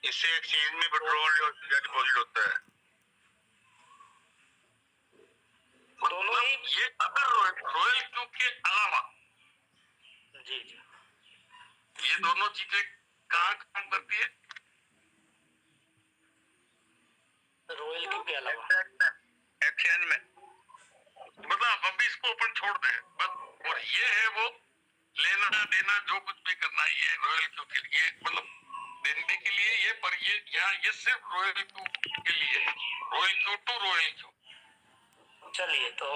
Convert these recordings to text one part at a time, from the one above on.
इससे एक्सचेंज में विड्रॉल या डिपॉजिट होता है। दोनों ही ये अगर रॉयल क्यू के अलावा जी जी ये दोनों चीजें कहाँ काम करती है? रॉयल क्यू के अलावा एक्सचेंज में। मतलब अभी इसको अपन छोड़ दें बस। और ये है वो लेना देना जो कुछ भी करना है ये रॉयल क्यू के लिए, मतलब देने के लिए ये, पर ये यहाँ ये सिर्फ रॉयल क्यू के लिए, royal Q to royal Q. चलिए तो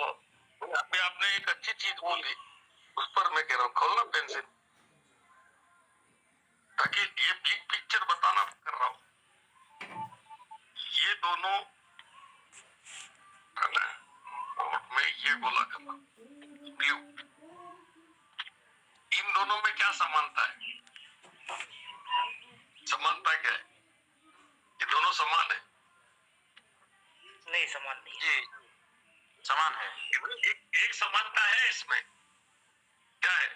अभी आपने एक अच्छी चीज बोली, उस पर मैं कह रहा हूँ खोलना पेंसिल, ताकि ये बिग पिक्चर बताना कर रहा हूँ। ये दोनों है ना, और मैं ये बोला करता ब्लू, इन दोनों में क्या समानता है? समानता क्या है? ये दोनों समान है? नहीं, समान नहीं है। जी समान है। एक समानता है इसमें, क्या है?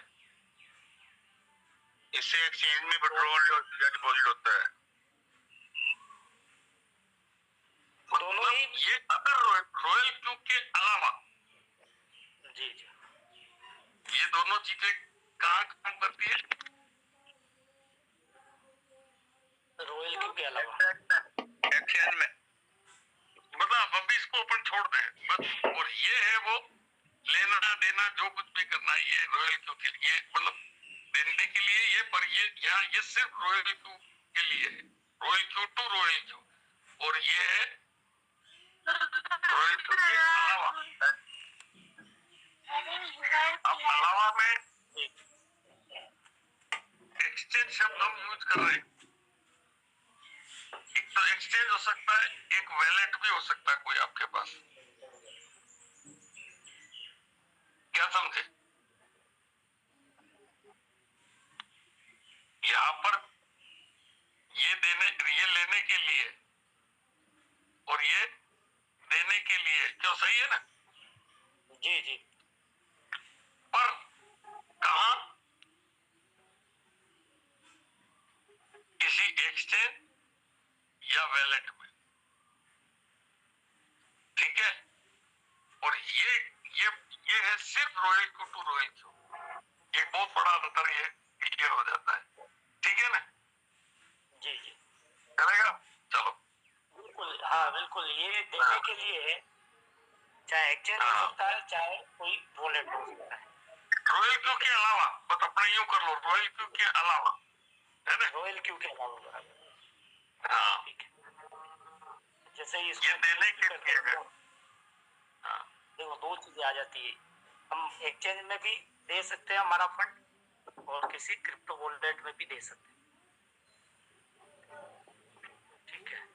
इससे एक्सचेंज में विड्रॉल या डिपॉजिट होता है। दोनों ही ये अगर रॉयल क्यू के अलावा जी जी ये दोनों चीजें कहाँ काम करती है? रॉयल क्यू के अलावा एक्सचेंज में। मतलब अभी इसको अपन छोड़ दें बस। और ये है वो लेना देना जो कुछ भी करना है ये रॉयल क्यू के लिए, मतलब देने के लिए ये, पर ये यहाँ ये सिर्फ रॉयल क्यू के लिए है, royal Q to royal Q. और ये है रॉयल क्यू के अलावा। अब अलावा में एक्सचेंज शब्द हम यूज कर रहे हैं। एक तो एक्सचेंज हो सकता है, एक वैलेट भी हो सकता है कोई आपके पास। क्या समझे? यहाँ पर ये लेने के लिए और ये देने के लिए, क्यों सही है ना? जी जी पर कहा? किसी एक्सचेंज या वैलेट में, ठीक है? और ये है सिर्फ royal Q to royal Q. एक बहुत बड़ा अंतर ये क्लियर हो जाता है, ठीक है ना? जी जी करेगा? चलो बिल्कुल, हाँ बिल्कुल। ये देने के लिए चाहे एक्सचेंज हो सकता है, चाहे कोई वॉलेट हो सकता है। रॉयल क्यू के अलावा, बस अपना यूं कर लो, रॉयल क्यू के अलावा, है ना? रॉयल क्यू के अलावा बराबर। हाँ, ठीक है, जैसे ये इसमें देने के लिए है। हाँ, देखो दो चीजें आ जाती है। हम एक्सचेंज में भी दे सकते हैं हमारा फंड, और किसी क्रिप्टो वॉलेट में भी दे सकते हैं। ठीक है,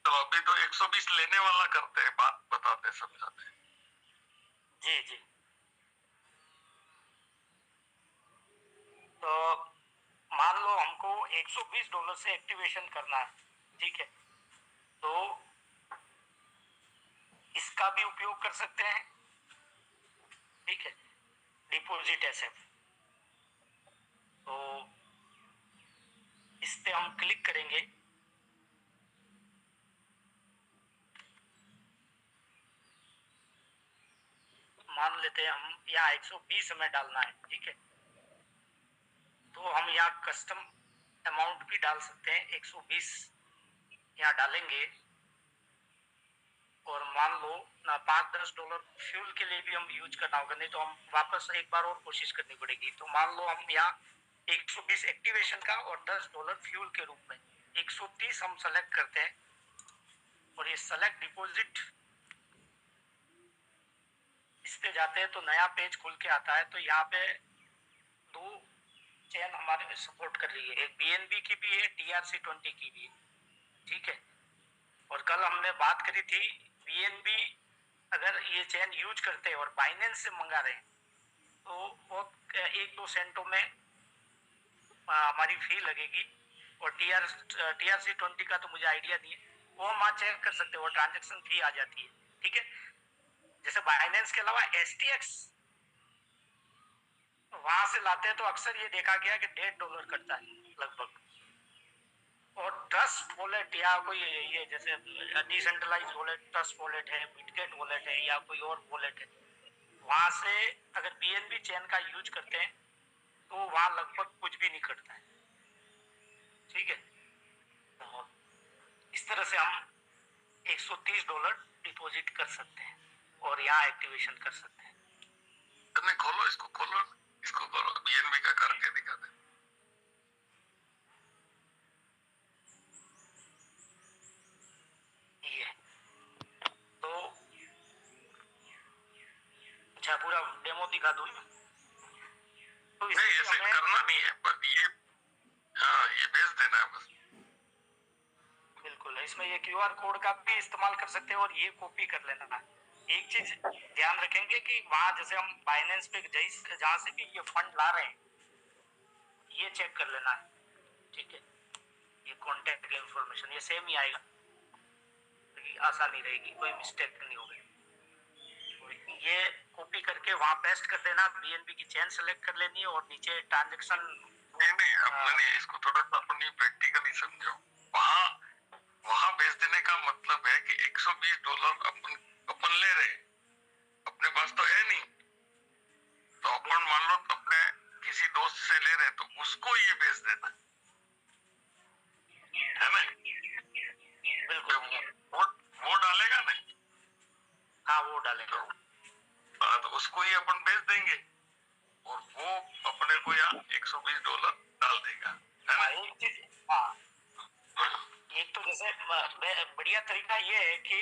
तो अभी तो 120 लेने वाला करते हैं, बात बताते हैं, समझाते हैं। जी जी तो मान लो हमको $120 से एक्टिवेशन करना है, ठीक है? तो इसका भी उपयोग कर सकते हैं, ठीक है? डिपॉजिट एसएफ, तो इस पे हम क्लिक करेंगे। मान लेते हैं हम यहाँ 120 हमें डालना है, ठीक है? तो हम यहाँ कस्टम अमाउंट भी डाल सकते हैं, 120 यहाँ डालेंगे। और मान लो ना $5-10 फ्यूल के लिए भी हम यूज करना होगा, नहीं तो हम वापस एक बार और कोशिश करनी पड़ेगी। तो मान लो हम यहाँ 120 एक्टिवेशन का और $10 फ्यूल के रूप में 130 हम सेलेक्ट करते हैं। और ये सेलेक्ट डिपॉजिट इस पे जाते हैं तो नया पेज खुल के आता है। तो यहाँ पे दो चेन हमारे में सपोर्ट कर रही है, एक BNB की भी है, TRC20 की भी है, ठीक है? और कल हमने बात करी थी BNB अगर ये चेन यूज करते हैं और बाइनेंस से मंगा रहे हैं तो वो 1-2 सेंटों में हमारी फी लगेगी। और TRC20 का तो मुझे आइडिया नहीं है, वो हम वहाँ चेक कर सकते हैं, वो ट्रांजेक्शन फी आ जाती है, ठीक है? जैसे बाइनेंस के अलावा STX वहां से लाते हैं तो अक्सर ये देखा गया कि $1.5 कटता है लगभग। और ट्रस्ट वॉलेट या कोई ये जैसे डिसेंट्रलाइज वॉलेट, ट्रस्ट वॉलेट है, बिटगेट वॉलेट है या कोई और वॉलेट है, वहां से अगर बीएनबी चेन का यूज करते हैं तो वहां लगभग कुछ भी नहीं कटता है। ठीक है, तो इस तरह से हम $130 डिपॉजिट कर सकते हैं और यहाँ एक्टिवेशन कर सकते हैं। तुमने खोलो, इसको खोलो, इसको खोलो, बीएनबी का करके दिखा दे। ये तो अच्छा पूरा डेमो दिखा दूं? तो नहीं, ऐसे करना नहीं है, पर ये हाँ ये भेज देना है बस। बिल्कुल, इसमें ये क्यूआर कोड का भी इस्तेमाल कर सकते हैं और ये कॉपी कर लेना। एक चीज ध्यान रखेंगे कि वहां जैसे हम बाइनेंस पे जहां से भी ये फंड ला रहे हैं ये चेक कर लेना है। ठीक है, ये कॉन्टेक्ट इंफॉर्मेशन ये सेम ही आएगा, आसानी रहेगी, कोई मिस्टेक नहीं होगी। ये कॉपी करके वहां पेस्ट कर देना, बीएनबी की चेन सेलेक्ट कर लेनी है और नीचे ट्रांजैक्शन। नहीं अपने नहीं, इसको थोड़ा सा अपनी प्रैक्टिकली समझो। वहाँ वहाँ भेज देने का मतलब है कि $120 अपन ले रहे, अपने पास तो है नहीं, तो अपन मान लो अपने किसी दोस्त से ले रहे तो उसको ये भेज देना है ना। बिल्कुल, वो डालेगा ना। हाँ वो डालेगा। तो उसको ही अपन भेज देंगे और वो अपने को यहाँ $120 डाल देगा, है ना। एक चीज, हाँ एक तो जैसे बढ़िया तरीका ये है कि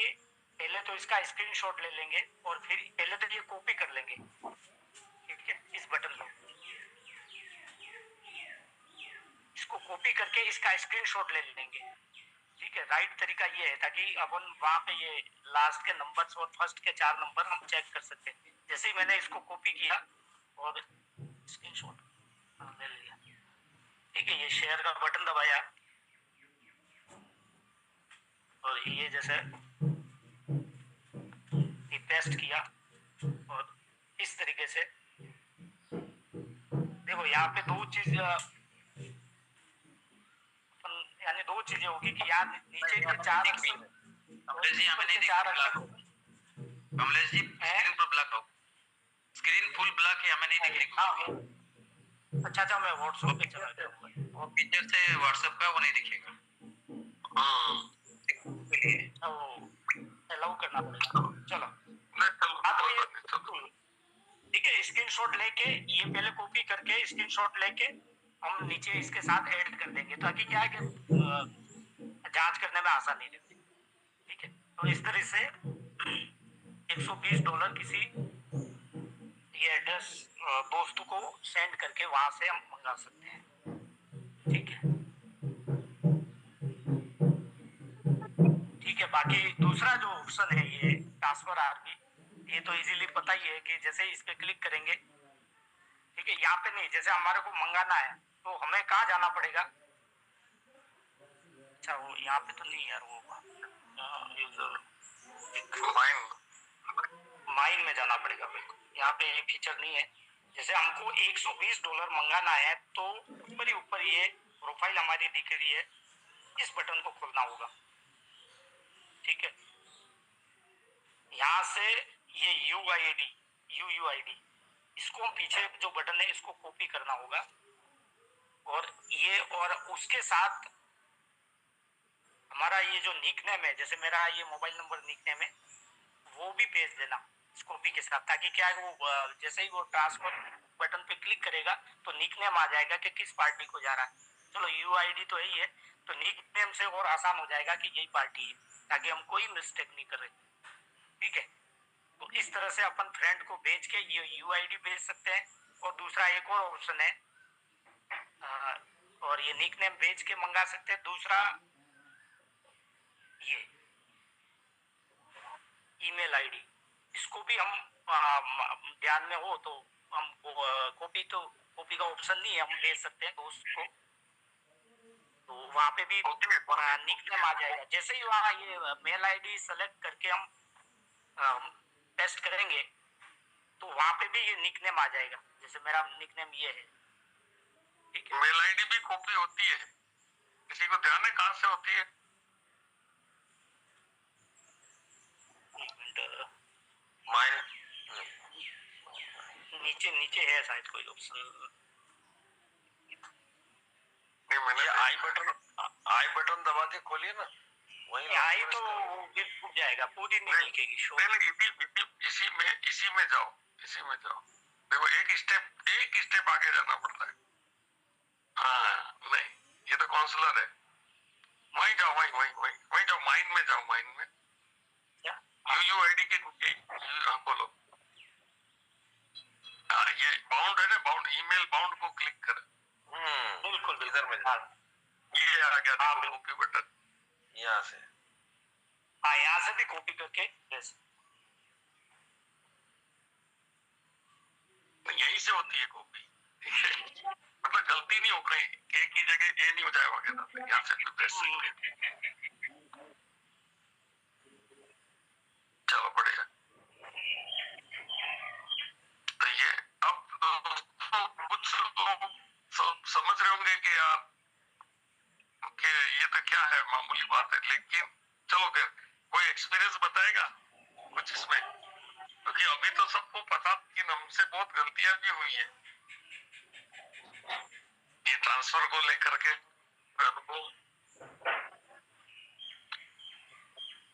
पहले तो इसका स्क्रीनशॉट ले लेंगे और फिर पहले तो ये कॉपी कर लेंगे। ठीक है, इस बटन को इसको कॉपी करके इसका स्क्रीनशॉट ले लेंगे। ठीक है, राइट तरीका ये है ताकि अपन वहां पे ये लास्ट के नंबर्स और फर्स्ट के 4 नंबर हम चेक कर सकते हैं। जैसे ही मैंने इसको कॉपी किया और स्क्रीनशॉट ले लिया, ठीक है, ये शेयर का बटन दबाया और ये जैसे ये पेस्ट किया और इस तरीके से देखो यहाँ पे दो चीज यानी दो चीजें होगी कि यहाँ नीचे के 4 अक्षर, कमलेश जी हमें नहीं दिख 4 रहा। अक्षर। कमलेश जी स्क्रीन पर ब्लैक हो, स्क्रीन फुल ब्लैक है, हमें नहीं दिख रही। हाँ अच्छा मैं व्हाट्सएप पे चला गया, वो पिक्चर से व्हाट्सएप का वो नहीं दिखेगा। वो अलाउ करना पड़ेगा। चलो हाँ तो ये ठीक है, स्क्रीनशॉट लेके ये पहले कॉपी करके स्क्रीनशॉट लेके हम नीचे इसके साथ ऐड कर देंगे ताकि क्या है कि जांच करने में आसानी रहती है। ठीक है, तो इस तरह से $120 किसी ये एड्रेस दोस्तों को सेंड करके वहां से हम मंगा सकते हैं। ठीक है, ठीक है। बाकी दूसरा जो ऑप्शन है ये ट्रांसफर आरबी, ये तो इजीली पता ही है कि जैसे इस पे क्लिक करेंगे, ठीक है, यहाँ पे नहीं, जैसे हमारे को मंगाना है तो हमें कहाँ जाना पड़ेगा? अच्छा वो यहाँ पे तो नहीं यार, वो माइन में जाना पड़ेगा। बिल्कुल, यहाँ पे ये फीचर नहीं है। जैसे हमको $120 मंगाना है तो ऊपर ही ऊपर ये प्रोफाइल हमारी दिख रही है, इस बटन को खोलना होगा। ठीक है, यहाँ से ये यूयूआईडी इसको पीछे जो बटन है इसको कॉपी करना होगा और ये और उसके साथ हमारा ये जो निक नेम है, जैसे मेरा ये मोबाइल नंबर निक नेम है, वो भी भेज देना इस कॉपी के साथ, ताकि क्या है वो जैसे ही वो ट्रांसफर बटन पे क्लिक करेगा तो निक नेम आ जाएगा कि किस पार्टी को जा रहा है। चलो यूआईडी तो यही है, तो निक नेम से और आसान हो जाएगा कि यही पार्टी है, ताकि हम कोई मिस्टेक नहीं कर रहे। ठीक है, तो इस तरह से अपन फ्रेंड को भेज के ये यूआईडी भेज सकते हैं। और दूसरा एक और ऑप्शन है, और ये निक नेम भेज के मंगा सकते हैं। दूसरा ये ईमेल आईडी, इसको भी हम ध्यान में हो तो हम कॉपी का ऑप्शन नहीं है, हम भेज सकते हैं दोस्त को, तो वहाँ पे भी निक नेम आ जाएगा। जैसे ही वहाँ ये मेल आईडी सेलेक्ट करके हम पेस्ट करेंगे तो वहाँ पे भी ये निक नेम आ जाएगा। जैसे मेरा निकनेम ये है, ठीक है। मेल आईडी भी कॉपी होती है, किसी को ध्यान है कहाँ से होती है? एक मिनट, माइन नीचे नीचे है शायद कोई ऑप्शन। नहीं मैंने ये आई बटन दबा के खोलिए ना, वही आई तो वो भी टूट जाएगा, पूरी नहीं दिखेगी शो। इसी में जाओ, इसी में जाओ। देखो एक स्टेप आगे जाना पड़ता है। हाँ नहीं, ये तो काउंसलर है। वहीं जाओ, वहीं जाओ, माइन में जाओ, माइन में यूआईडी के खोलो। हाँ ये बाउंड है ना, बाउंड ईमेल बाउंड को क्लिक कर। बिल्कुल इधर में ये आ गया, देखो कॉपी बटन यहाँ से। हाँ, यहाँ से भी कॉपी करके बस यहीं से होती है कॉपी। मतलब गलती नहीं हो गई, एक ही जगह ए नहीं हो जाए वगैरह, यहाँ से भी प्रेस। चलो बढ़िया। तो ये अब कुछ लोग समझ रहे होंगे कि यार कि ये तो क्या है, मामूली बात है, लेकिन चलो फिर कोई एक्सपीरियंस बताएगा कुछ इसमें, क्योंकि अभी तो सबको पता कि हमसे बहुत गलतियां भी हुई है ये ट्रांसफर को लेकर के अनुभव।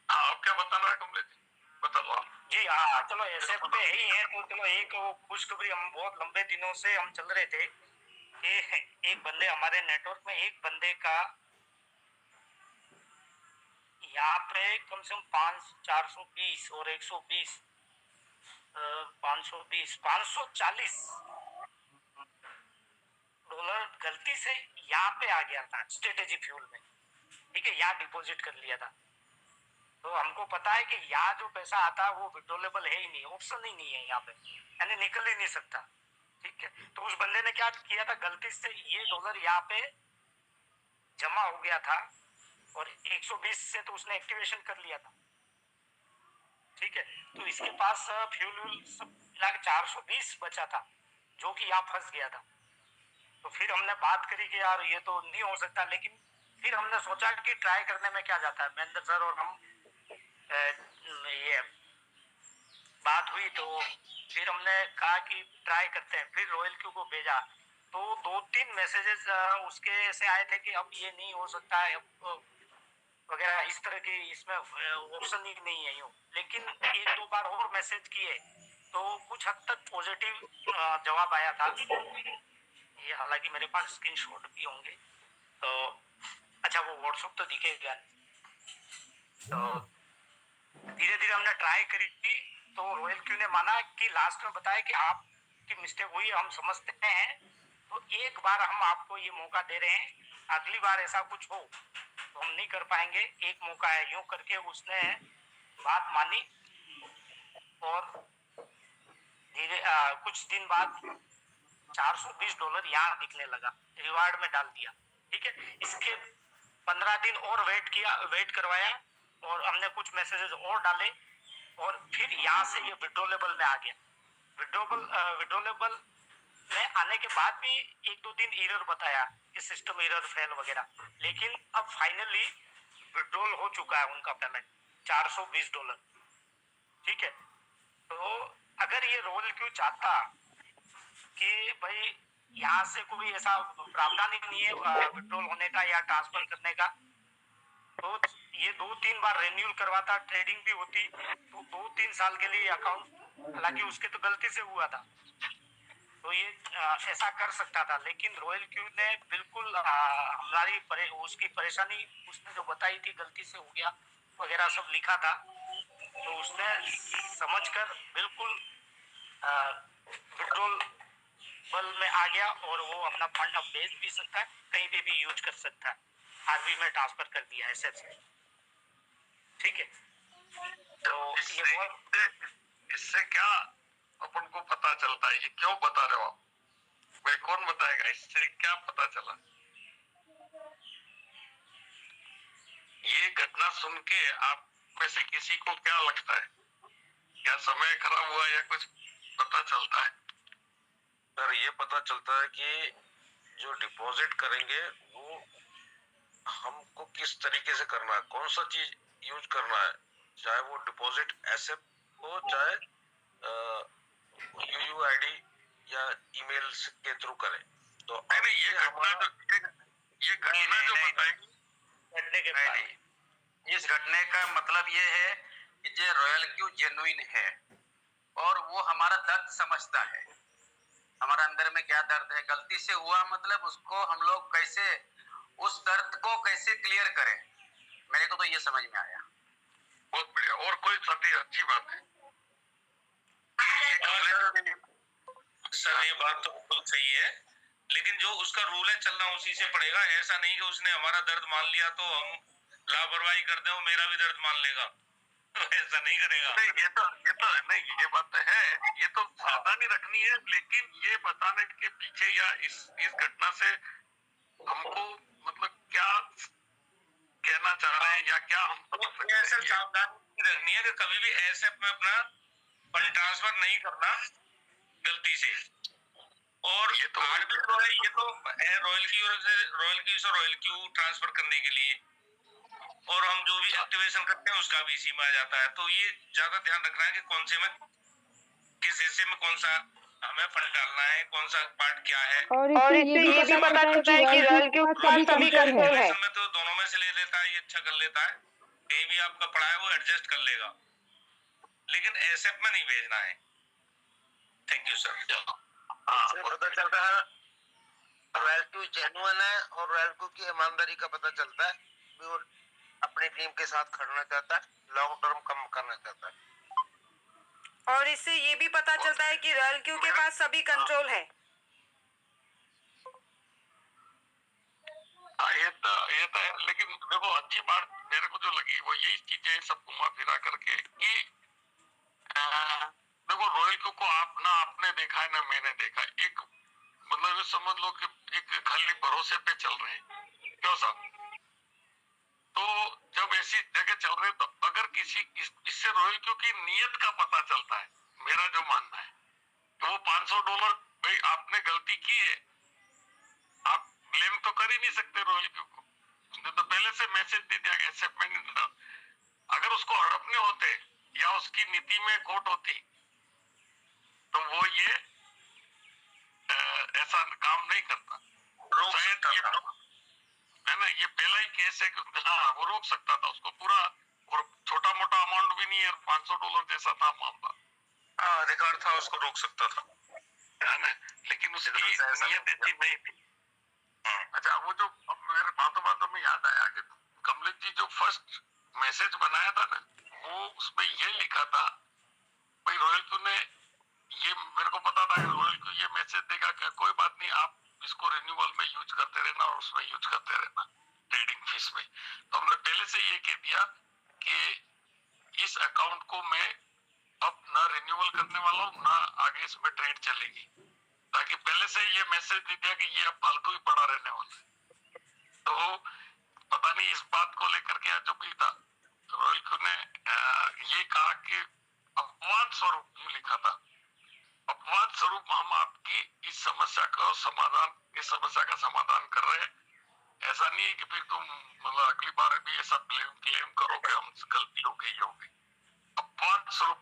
हाँ आप क्या बताना है कमलेश जी, बता दो आप। जी। हाँ चलो, ऐसे पे ही है तो चलो, एक वो खुशखबरी, हम बहुत लंबे दिनों से हम चल रहे थे कि एक बंदे हमारे नेटवर्क में, एक बंदे का यहाँ पे कम से कम 420 और 120 520 $540 गलती से यहाँ पे आ गया था स्ट्रेटेजी फ्यूल में, ठीक है। यहाँ डिपॉजिट कर लिया था, तो हमको पता है कि यहाँ जो पैसा आता है वो विड्रॉलेबल है ही नहीं, ऑप्शन ही नहीं है यहाँ पे, यानी निकल ही नहीं सकता, ठीक है। तो उस बंदे ने क्या किया था, गलती से ये डॉलर यहाँ पे जमा हो गया था और 120 से तो उसने एक्टिवेशन कर लिया था, ठीक है। तो इसके पास फ्यूल सब मिला के 420 बचा था, जो कि यहाँ फंस गया था। तो फिर हमने बात करी कि यार ये तो नहीं हो सकता, लेकिन फिर हमने सोचा कि ट्राई करने में क्या जाता है। महेंद्र सर और हम ये बात हुई, तो फिर हमने कहा कि ट्राई करते हैं। फिर रॉयल क्यू को भेजा, तो 2-3 मैसेजेस उसके से आए थे कि अब ये नहीं हो सकता है वगैरह, इस तरह की, इसमें ऑप्शन ही नहीं है यूँ। लेकिन 1-2 बार और मैसेज किए तो कुछ हद तक पॉजिटिव जवाब आया था। ये हालांकि मेरे पास स्क्रीनशॉट भी होंगे, तो अच्छा वो व्हाट्सएप तो दिखेगा। तो धीरे धीरे हमने ट्राई करी थी, तो रॉयल क्यू ने माना कि लास्ट में बताया कि आपकी मिस्टेक हुई, हम समझते हैं, तो एक बार हम आपको ये मौका दे रहे हैं, अगली बार ऐसा कुछ हो तो हम नहीं कर पाएंगे, एक मौका है। यूं करके उसने बात मानी और धीरे कुछ दिन बाद $420 यहाँ दिखने लगा, रिवार्ड में डाल दिया, ठीक है। इसके 15 दिन और वेट करवाया और हमने कुछ मैसेजेस और डाले और फिर यहाँ से ये विड्रॉलेबल में आ गया। विड्रॉलेबल में आने के बाद भी 1-2 दिन एरर बताया कि सिस्टम एरर फेल वगैरह, लेकिन अब फाइनली विड्रॉल हो चुका है उनका पेमेंट $420, ठीक है। तो अगर ये रोल क्यों चाहता कि भाई यहाँ से कोई ऐसा प्रावधान ही नहीं है विड्रॉल होने का या ट्रांसफर करने का, तो ये 2-3 बार रिन्यूअल करवाता, ट्रेडिंग भी होती, तो 2-3 साल के लिए अकाउंट, हालांकि उसके तो गलती से हुआ था, तो ये ऐसा कर सकता था। लेकिन रॉयल क्यू ने बिल्कुल हमारी उसकी परेशानी उसने जो बताई थी, गलती से हो गया वगैरह सब लिखा था, तो उसने समझकर बिल्कुल विड्रॉल बल में आ गया और वो अपना फंड अब भेज भी सकता है, कहीं पे भी यूज कर सकता है। आरबी में ट्रांसफर कर दिया ऐसे, ठीक है। तो इससे क्या अपन को पता चलता है, ये क्यों बता रहे हो आप, भाई कौन बताएगा, इससे क्या पता चला? ये घटना सुन के आप में से किसी को क्या लगता है, क्या समय खराब हुआ या कुछ पता चलता है? सर ये पता चलता है कि जो डिपॉजिट करेंगे वो हमको किस तरीके से करना है, कौन सा चीज यूज करना है, चाहे वो डिपॉजिट एसएफ हो, चाहे यूयूआईडी या ईमेल के थ्रू करें। तो नहीं नहीं, ये घटना जो ये घटना जो बताएगी घटने के नहीं बाद नहीं, इस घटने का मतलब ये है कि जो रॉयल क्यू जेन्युइन है और वो हमारा दर्द समझता है, हमारा अंदर में क्या दर्द है, गलती से हुआ मतलब उसको हम लोग कैसे उस दर्द को कैसे क्लियर करें, मेरे को तो ये समझ में आया। बहुत बढ़िया। और कोई साथी अच्छी बात है ये complaint- सर ये बात तो बिल्कुल सही है, लेकिन जो उसका रूल है चलना उसी से पड़ेगा। ऐसा नहीं कि उसने हमारा दर्द मान लिया तो हम लापरवाही कर दे, वो मेरा भी दर्द मान लेगा। ऐसा नहीं करेगा। नहीं, ये तो नहीं, ये बात तो है, ये तो सावधानी रखनी है, लेकिन ये बताने के पीछे या इस घटना से हमको मतलब क्या कहना चाह रहे हैं या क्या हम समझ सकते ये हैं सर सावधानी रखनी है कि कभी भी ऐसे में अपना फंड ट्रांसफर नहीं करना गलती से। और ये तो आरबी तो है, ये तो है रॉयल क्यू से रॉयल क्यू ट्रांसफर करने के लिए, और हम जो भी एक्टिवेशन करते हैं उसका भी इसी में आ जाता है। तो ये ज्यादा ध्यान रखना है कि कौन से में किस हिस्से में कौन सा हमें फंड डालना है, कौन सा पार्ट क्या है। और इससे ये भी पता चलता है कि रॉयल के पास सभी कंट्रोल है। एक्टिवेशन में तो दोनों में से ले लेता है, ये अच्छा कर लेता है, कहीं भी आपका पड़ा है वो एडजस्ट कर लेगा, लेकिन एसएफ में नहीं भेजना है। Thank you sir. इससे पता चलता है रॉयल क्यू जेन्युइन है और रॉयल क्यू की ईमानदारी का पता चलता है कि वो अपनी टीम के साथ खड़ना चाहता है, लॉन्ग टर्म कम करना चाहता है। और इससे ये भी पता चलता है कि रॉयल क्यू के पास सभी कंट्रोल है। हाँ, ये तो है, लेकिन देखो अच्छी बात मेरे को जो लगी वो यही चीजें सब घुमा फिरा करके कि देखो रॉयल को आप ना आपने देखा है ना मैंने देखा है, एक मतलब ये समझ लो कि एक खाली भरोसे पे चल रहे हैं, क्यों साहब? तो जब ऐसी जगह चल रहे तो अगर इससे रॉयल क्यू की नीयत का पता चलता है, मेरा जो मानना है तो वो $500 भाई आपने गलती की है, आप ब्लेम तो कर ही नहीं सकते रॉयल क्यू को, उसने तो पहले से मैसेज दे दिया एक्सेप्टमेंट। अगर उसको हड़पने होते या उसकी नीति में खोट होती तो वो ये ऐसा काम नहीं करता। शायद ये है ना, ये पहला ही केस है कि हाँ वो रोक सकता था उसको पूरा, और छोटा मोटा अमाउंट भी नहीं है, $500 जैसा था मामला। हाँ अधिकार था, उसको रोक सकता था, है ना, लेकिन उसकी नीयत ऐसी नहीं थी। अच्छा, वो जो अब मेरे बातों में याद आया कि कमलेश जी जो फर्स्ट मैसेज बनाया था ना, वो उसमें ये लिखा था भाई रॉयल क्यू ने, ये मेरे को पता था कि रॉयल क्यू ये मैसेज देगा कि कोई बात नहीं, आप इसको रिन्यूअल में यूज करते रहना और उसमें यूज करते रहना ट्रेडिंग फीस में। तो हमने पहले से ये कह दिया कि इस अकाउंट को मैं अब ना रिन्यूअल करने वाला हूँ ना आगे इसमें ट्रेड चलेगी, ताकि पहले से ये मैसेज दे दिया कि ये अब फालतू ही पड़ा रहने वाला है। तो पता नहीं इस बात को लेकर के जो भी था रॉयल क्यू ने ये कहा कि अपवाद स्वरूप यूं लिखा था, अपवाद स्वरूप हम आपकी इस समस्या का समाधान कर रहे हैं। ऐसा नहीं है कि फिर तुम मतलब अगली बार भी ऐसा क्लेम करो कि हम गलती हो गई। अपवाद स्वरूप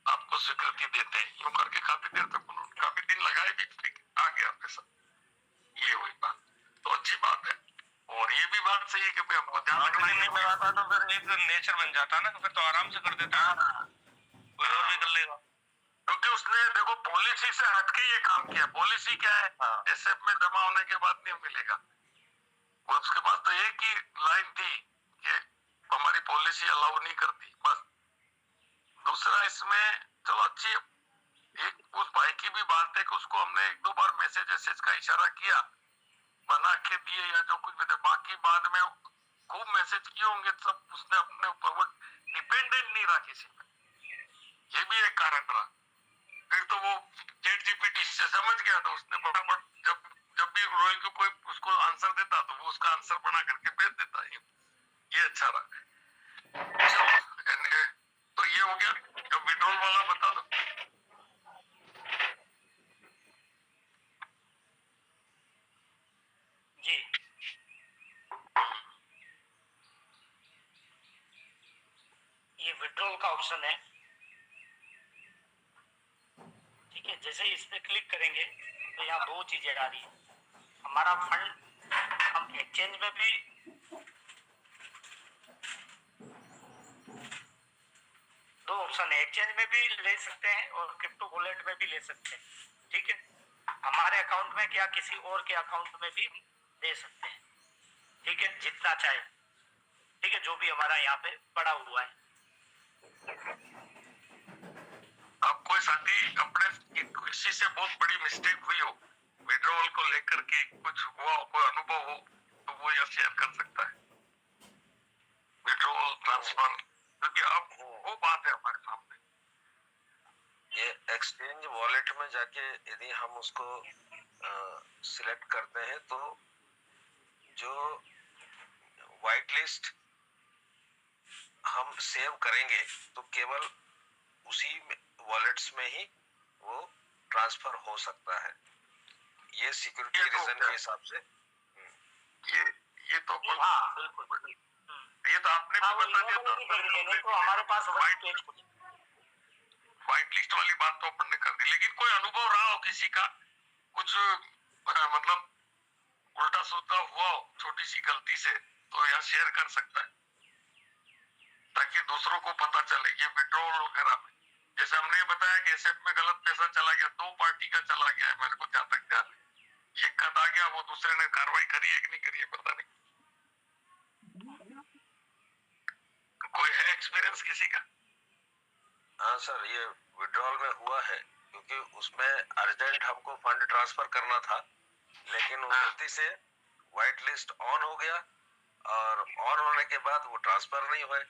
आपको स्वीकृति देते हैं, यूं करके काफी देर तक उन्होंने काफी दिन लगाए भी, आ गया पैसा, ये हुई बात। तो अच्छी बात है, और ये भी बात सही है कि भाई हमको ध्यान रखना नहीं लगाता तो फिर एक नेचर बन जाता ना, फिर तो आराम से कर देता, कोई और भी कर लेगा। क्योंकि उसने देखो पॉलिसी से हटके ये काम किया। पॉलिसी क्या है? एसएफ में जमा होने के बाद नहीं मिलेगा, और उसके पास तो एक ही लाइन थी कि हमारी पॉलिसी अलाउ नहीं करती, बस। दूसरा इसमें चलो अच्छी एक उस भाई की भी बात है कि उसको हमने 1-2 बार मैसेज का इशारा किया, बना के दिए या जो कुछ भी थे, बाकी बाद में खूब मैसेज किए होंगे सब, उसने अपने ऊपर वो डिपेंडेंट नहीं रहा किसी पे, ये भी एक कारण रहा। फिर तो वो चैट जीपीटी से समझ गया, तो उसने फटाफट जब भी रॉयल को कोई उसको आंसर देता तो वो उसका आंसर बना करके भेज देता है, ये अच्छा रहा। चलो तो ये हो गया। जब विड्रॉल वाला बता दो। विड्रॉल का ऑप्शन है, ठीक है। जैसे ही इस पे क्लिक करेंगे तो यहाँ दो चीजें आ रही है। हमारा फंड हम एक्सचेंज में भी दो ऑप्शन है, एक्सचेंज में भी ले सकते हैं और क्रिप्टो वॉलेट में भी ले सकते हैं, ठीक है। हमारे अकाउंट में क्या किसी और के अकाउंट में भी दे सकते हैं, ठीक है, जितना चाहे, ठीक है, जो भी हमारा यहाँ पे पड़ा हुआ है। अब कोई साथी अपने किसी से बहुत बड़ी मिस्टेक हुई हो, विड्रॉल को लेकर के कुछ हुआ हो, कोई अनुभव हो, तो वो यह शेयर कर सकता है, विड्रॉल ट्रांसफर, क्योंकि अब वो बात है हमारे सामने। ये एक्सचेंज वॉलेट में जाके यदि हम उसको सिलेक्ट करते हैं तो जो वाइट लिस्ट हम सेव करेंगे तो केवल उसी वॉलेट्स में ही वो ट्रांसफर हो सकता है। ये सिक्योरिटी ये तो रीजन क्या? के हिसाब से ये तो हाँ बिल्कुल, ये तो आपने हाँ, भी वो बता दिया इन्होंने नहीं कर दिया, नहीं तो हमारे पास वही पेज खुले। व्हाइट लिस्ट वाली बात तो अपन ने कर दी, लेकिन कोई अनुभव रहा हो किसी का, कुछ मतलब उल्टा सुल्टा हुआ हो छोटी सी गलती से, तो यह शेयर कर सकता है ताकि दूसरों को पता चले। ये विड्रॉल वगैरह में जैसे हमने बताया कि एसेट में गलत पैसा चला गया, दो पार्टी का चला गया है, मेरे को जहाँ तक ध्यान है, एक खत आ गया, वो दूसरे ने कार्रवाई करी है कि नहीं करी है पता नहीं। कोई है एक्सपीरियंस किसी का? हाँ सर, ये विड्रॉल में हुआ है क्योंकि उसमें अर्जेंट हमको फंड ट्रांसफर करना था, लेकिन वो गलती से व्हाइट लिस्ट ऑन हो गया और ऑन होने के बाद वो ट्रांसफर नहीं हुए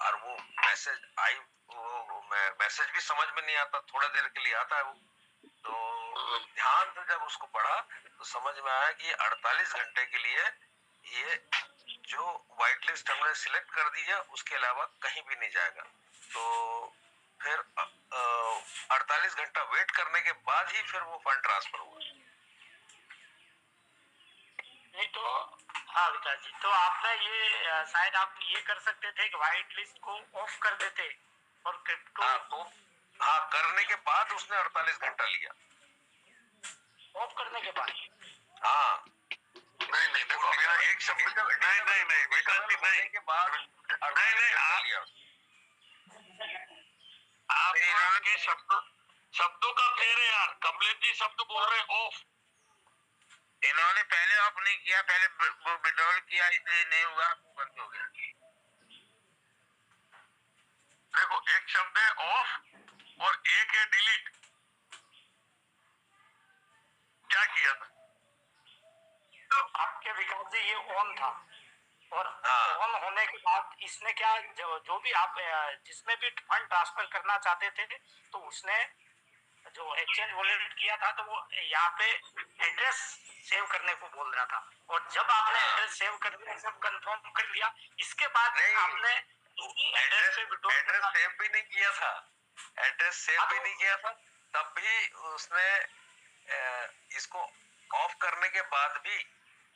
और वो मैसेज आई, वो मैसेज भी समझ में नहीं आता, थोड़ा देर के लिए आता है वो, तो ध्यान से जब उसको पढ़ा तो समझ में आया कि 48 घंटे के लिए ये जो व्हाइट लिस्ट हमने सिलेक्ट कर दी है उसके अलावा कहीं भी नहीं जाएगा। तो फिर 48 घंटा वेट करने के बाद ही फिर वो फंड ट्रांसफर हुआ। नहीं तो हाँ विकास जी, तो आपने ये शायद आप ये कर सकते थे कि व्हाइट लिस्ट को ऑफ कर देते और क्रिप्टो हाँ, करने के बाद उसने 48 घंटा लिया। ऑफ करने के बाद हाँ नहीं देखो अब यहाँ एक शब्द का नहीं विकास जी नहीं के बाद नहीं आप लिया। आप इन्होंने शब्दों का फेर है यार, कमलेश जी शब्द बोल रहे ऑफ, इन्होंने पहले ऑफ नहीं किया, पहले वो विड्रॉल किया इसलिए नहीं हुआ, बंद हो गया। देखो एक शब्द है ऑफ और एक है डिलीट। क्या किया था? तो आपके विकास जी ये ऑन था और हाँ। ऑन होने के बाद इसने क्या जो भी आप जिसमें भी फंड ट्रांसफर करना चाहते थे तो उसने जो एक्सचेंज वॉलेट किया था तो वो यहाँ पे एड्रेस सेव करने को बोल रहा था, और जब आपने एड्रेस सेव कर दिया, सब कंफर्म कर लिया, इसके बाद नहीं, आपने एड्रेस पे विड्रॉल एड्रेस सेव भी नहीं किया था, एड्रेस सेव भी नहीं किया था, तब भी उसने इसको ऑफ करने के बाद भी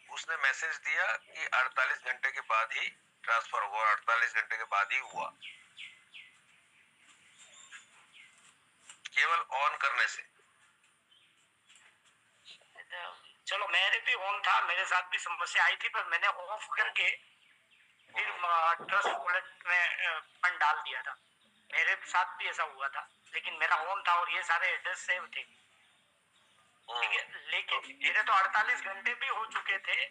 उसने मैसेज दिया कि 48 घंटे के बाद ही ट्रांसफर होगा, 48 घंटे के बाद ही हुआ, केवल ऑन करने से। चलो मेरे भी ऑन था, मेरे साथ भी समस्या आई थी, पर मैंने ऑफ करके फिर ट्रस्ट वॉलेट में फंड डाल दिया था। मेरे साथ भी ऐसा हुआ था, लेकिन मेरा ऑन था और ये सारे एड्रेस सेव थे, ठीक है। लेकिन मेरे तो 48 घंटे भी हो चुके थे,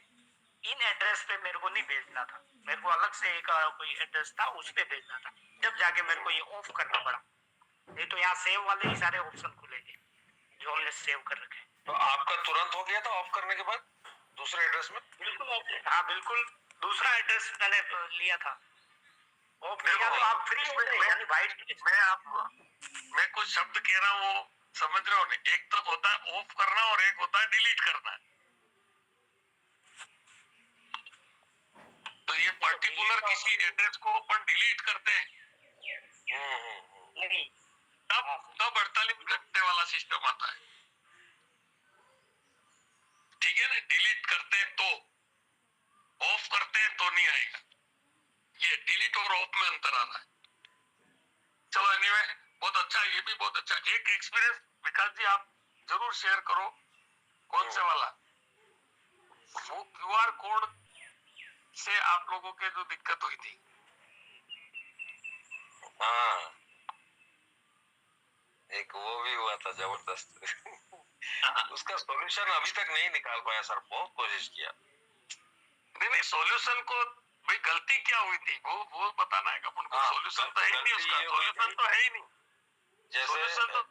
इन एड्रेस पे मेरे को नहीं भेजना था, मेरे को अलग से एक कोई एड्रेस था उस पे भेजना था, जब जाके मेरे को ये ऑफ करना पड़ा। नहीं तो यहाँ सेव वाले ही सारे ऑप्शन खुले थे जो हमने सेव कर रखे। तो आपका तुरंत हो गया था ऑफ करने के बाद दूसरे एड्रेस में? बिल्कुल, हाँ बिल्कुल, दूसरा एड्रेस मैंने लिया था, ऑफ किया तो आप फ्री हो गए, यानी वाइट। मैं कुछ शब्द कह रहा हूँ समझ रहे हो? एक तो होता है ऑफ करना और एक होता है डिलीट करना। तो ये पर्टिकुलर किसी एड्रेस को अपन डिलीट करते हैं नहीं, तब 48 घंटे वाला सिस्टम आता है, ठीक है ना। डिलीट करते हैं तो, ऑफ करते हैं तो नहीं आएगा। ये डिलीट और ऑफ में अंतर आ रहा है। एक एक्सपीरियंस विकास जी आप जरूर शेयर करो। कौन से वाला? वो क्यूआर कोड से आप लोगों के जो दिक्कत हुई थी। हाँ, एक वो भी हुआ था जबरदस्त। उसका सॉल्यूशन अभी तक नहीं निकाल पाया सर, बहुत कोशिश किया। नहीं, सॉल्यूशन को भाई गलती क्या हुई थी वो बताना है अपन को। हाँ, सॉल्यूशन तो है ही नहीं गलती उसका, ये हुई सॉल्यूशन थी, तो है ही नहीं। सॉल्यूशन जैसे तो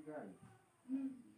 Guys.